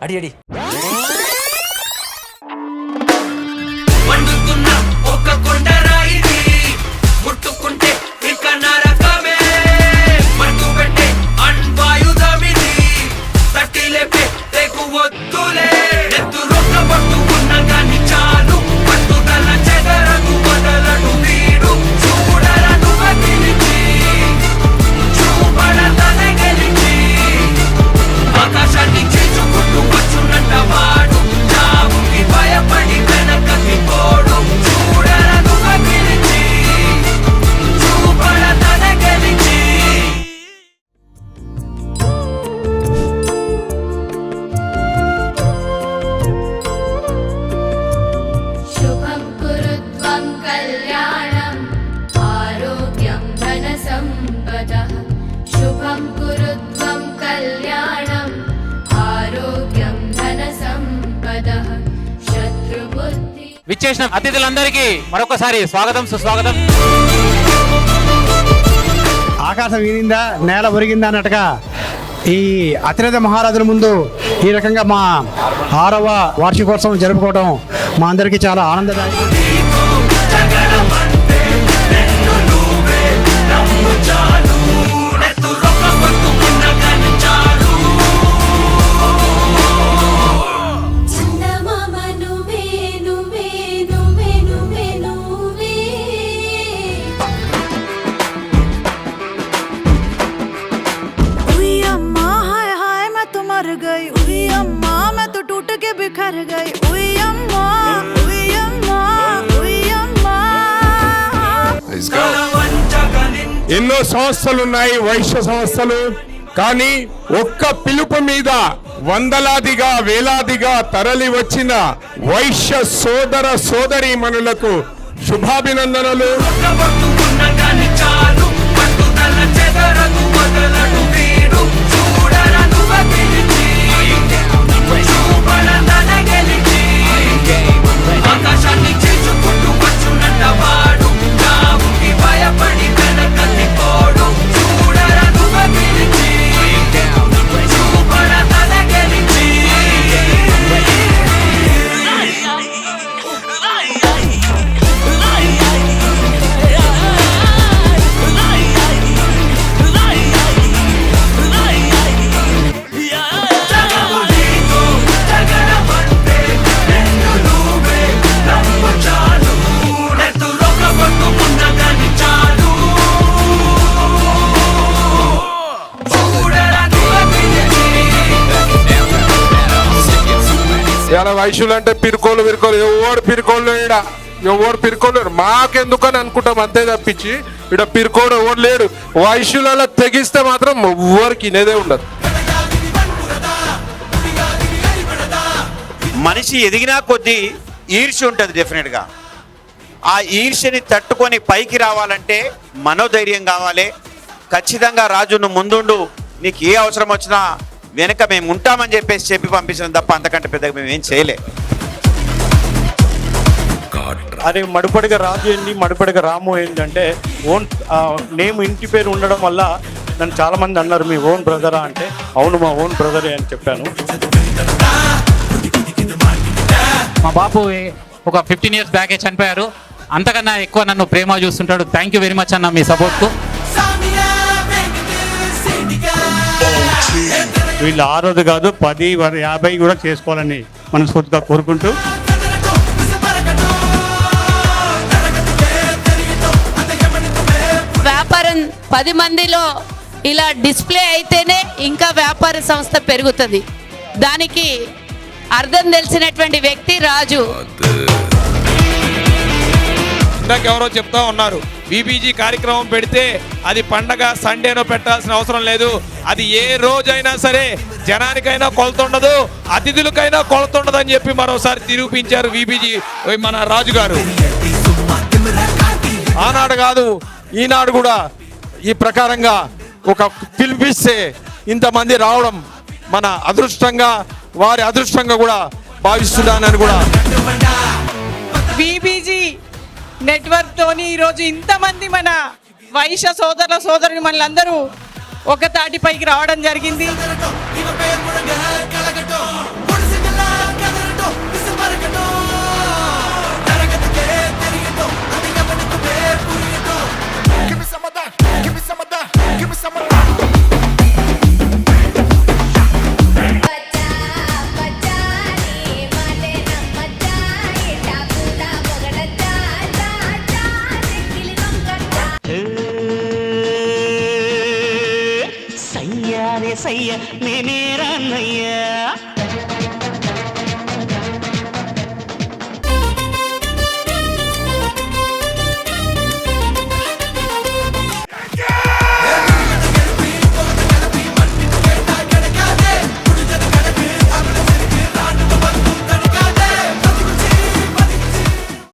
అడి అడి విచ్చేసిన అతిథులందరికీ మరొకసారి స్వాగతం సుస్వాగతం. ఆకాశం వినిందా నేల ఒరిగిందా అన్నట్టుగా ఈ అతిరథ మహారాజుల ముందు ఈ రకంగా మా 6వ వార్షికోత్సవం జరుపుకోవడం మా అందరికీ చాలా ఆనందదాయకం. ఎన్నో సంస్థలున్నాయి వైశ్య సంస్థలు, కానీ ఒక్క పిలుపు మీద వందలాదిగా వేలాదిగా తరలి వచ్చిన వైశ్య సోదర సోదరీమణులకు శుభాభినందనలు. ఇలా వైశ్యులు అంటే పిరుకోలు ఎవరు పిరుకోలేడు మాకెందుకని అనుకుంటాం అంతే తప్పించి ఇక్కడ పిరుకోడు ఎవరు లేడు. వైశ్యులలో తెగిస్తే మాత్రం ఎవరికి ఇనేదే ఉండదు. మనిషి ఎదిగినా కొద్దీ ఈర్ష్య ఉంటుంది డెఫినెట్గా. ఆ ఈర్ష్యని తట్టుకొని పైకి రావాలంటే మనోధైర్యం కావాలి. ఖచ్చితంగా రాజు నువ్వు ముందుండు, నీకు ఏ అవసరం వచ్చినా వెనక మేము ఉంటామని చెప్పి పంపించడం తప్ప అంతకంటే పెద్దగా మేము ఏం చేయలే. అదే మడుపడిగా రాజు ఏంటి మడుపడిగా రాము ఏంటంటే ఓన్ నేమ్ ఇంటి పేరు ఉండడం వల్ల నన్ను చాలామంది అన్నారు మీ ఓన్ బ్రదరా అంటే అవును మా ఓన్ బ్రదరే అని చెప్పాను. మా బాపు ఒక 15 years బ్యాకే చనిపోయారు. అంతకన్నా ఎక్కువ నన్ను ప్రేమ చూస్తుంటాడు. థ్యాంక్ యూ వెరీ మచ్ అన్న మీ సపోర్ట్కు. వీళ్ళు 6வது కాదు 10, 50 కూడా చేసుకోవాలని మనస్ఫూర్తిగా కోరుకుంటూ వ్యాపారం 10 మందిలో ఇలా డిస్ప్లే అయితేనే ఇంకా వ్యాపార సంస్థ పెరుగుతుంది. దానికి అర్థం తెలిసినటువంటి వ్యక్తి రాజు. ఎవరో చెప్తా ఉన్నారు బీబీజీ కార్యక్రమం పెడితే అది పండగ సండేనో పెట్టాల్సిన అవసరం లేదు. అది ఏ రోజైనా సరే జనానికైనా కొలతుండదు, అతిథులకైనా కొలతుండదు అని చెప్పి మరోసారి నిరూపించారు బీబీజీ మన రాజు గారు. ఆనాడు కాదు ఈనాడు కూడా ఈ ప్రకారంగా ఒక పిలిపిస్తే ఇంతమంది రావడం మన అదృష్టంగా వారి అదృష్టంగా కూడా భావిస్తున్నానని కూడా బీబీజీ నెట్వర్క్ తోని ఈరోజు ఇంతమంది మన వైశ్య సోదరుని మనలందరూ ఒక తాటిపైకి రావడం జరిగింది. సయ్యారే సయ్య నేనేరాన్నయ్యా